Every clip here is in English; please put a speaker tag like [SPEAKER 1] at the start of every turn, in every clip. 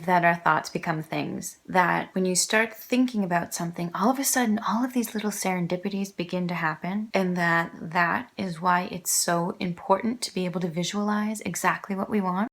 [SPEAKER 1] that our thoughts become things, that when you start thinking about something, all of a sudden, all of these little serendipities begin to happen, and that is why it's so important to be able to visualize exactly what we want.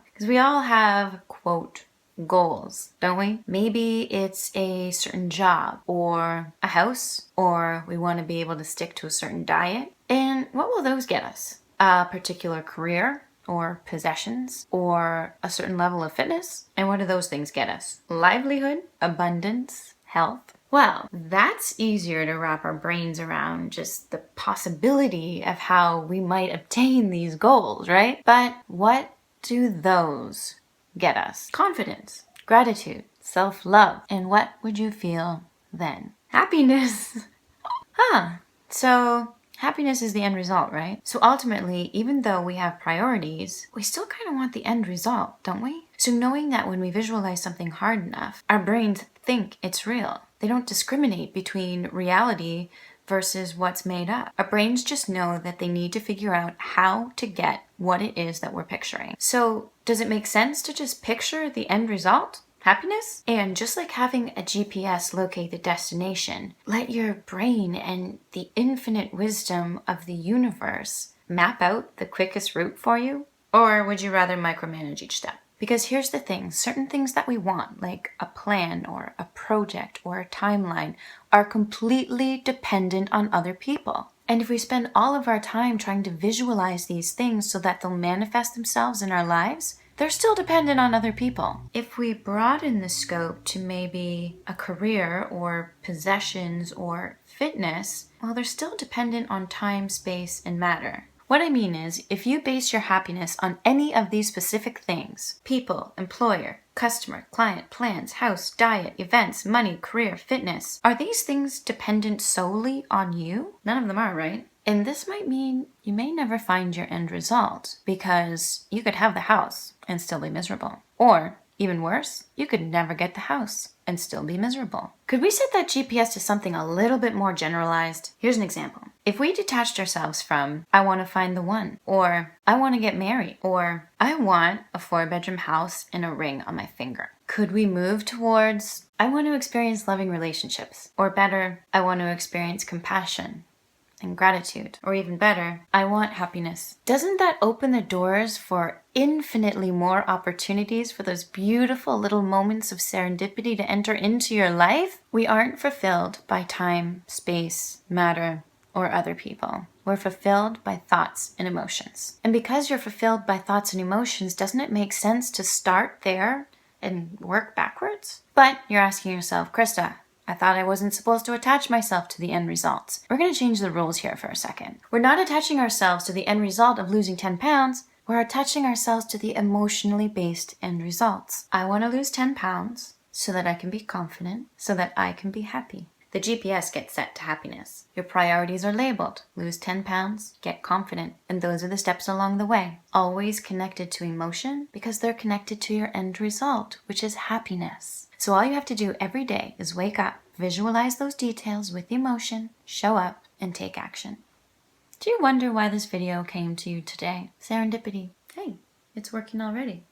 [SPEAKER 1] Because we all have, quote, goals, don't we? Maybe it's a certain job or a house, or we want to be able to stick to a certain diet. And what will those get us? A particular career or possessions or a certain level of fitness? And what do those things get us? Livelihood, abundance, health. Well, that's easier to wrap our brains around, just the possibility of how we might obtain these goals, right? But what do those get us? Confidence, gratitude, self-love. And what would you feel then? Happiness. So happiness is the end result, right? So ultimately, even though we have priorities, we still kind of want the end result, don't we? So knowing that when we visualize something hard enough, our brains think it's real. They don't discriminate between reality versus what's made up. Our brains just know that they need to figure out how to get what it is that we're picturing. So does it make sense to just picture the end result? Happiness? And just like having a GPS locate the destination, let your brain and the infinite wisdom of the universe map out the quickest route for you? Or would you rather micromanage each step? Because here's the thing, certain things that we want, like a plan or a project or a timeline, are completely dependent on other people. And if we spend all of our time trying to visualize these things so that they'll manifest themselves in our lives, they're still dependent on other people. If we broaden the scope to maybe a career or possessions or fitness, well, they're still dependent on time, space, and matter. What I mean is, if you base your happiness on any of these specific things, people, employer, customer, client, plans, house, diet, events, money, career, fitness, are these things dependent solely on you? None of them are, right? And this might mean you may never find your end result, because you could have the house and still be miserable. Or, even worse, you could never get the house and still be miserable. Could we set that GPS to something a little bit more generalized? Here's an example. If we detached ourselves from, I want to find the one, or I want to get married, or I want a 4-bedroom house and a ring on my finger, could we move towards, I want to experience loving relationships, or better, I want to experience compassion and gratitude, or even better, I want happiness? Doesn't that open the doors for infinitely more opportunities for those beautiful little moments of serendipity to enter into your life? We aren't fulfilled by time, space, matter, or other people. We're fulfilled by thoughts and emotions. And because you're fulfilled by thoughts and emotions, doesn't it make sense to start there and work backwards? But you're asking yourself, Krista, I thought I wasn't supposed to attach myself to the end results. We're going to change the rules here for a second. We're not attaching ourselves to the end result of losing 10 pounds. We're attaching ourselves to the emotionally based end results. I want to lose 10 pounds so that I can be confident, so that I can be happy. The GPS gets set to happiness. Your priorities are labeled. Lose 10 pounds, get confident. And those are the steps along the way. Always connected to emotion because they're connected to your end result, which is happiness. So all you have to do every day is wake up, visualize those details with emotion, show up, and take action. Do you wonder why this video came to you today? Serendipity. Hey, it's working already.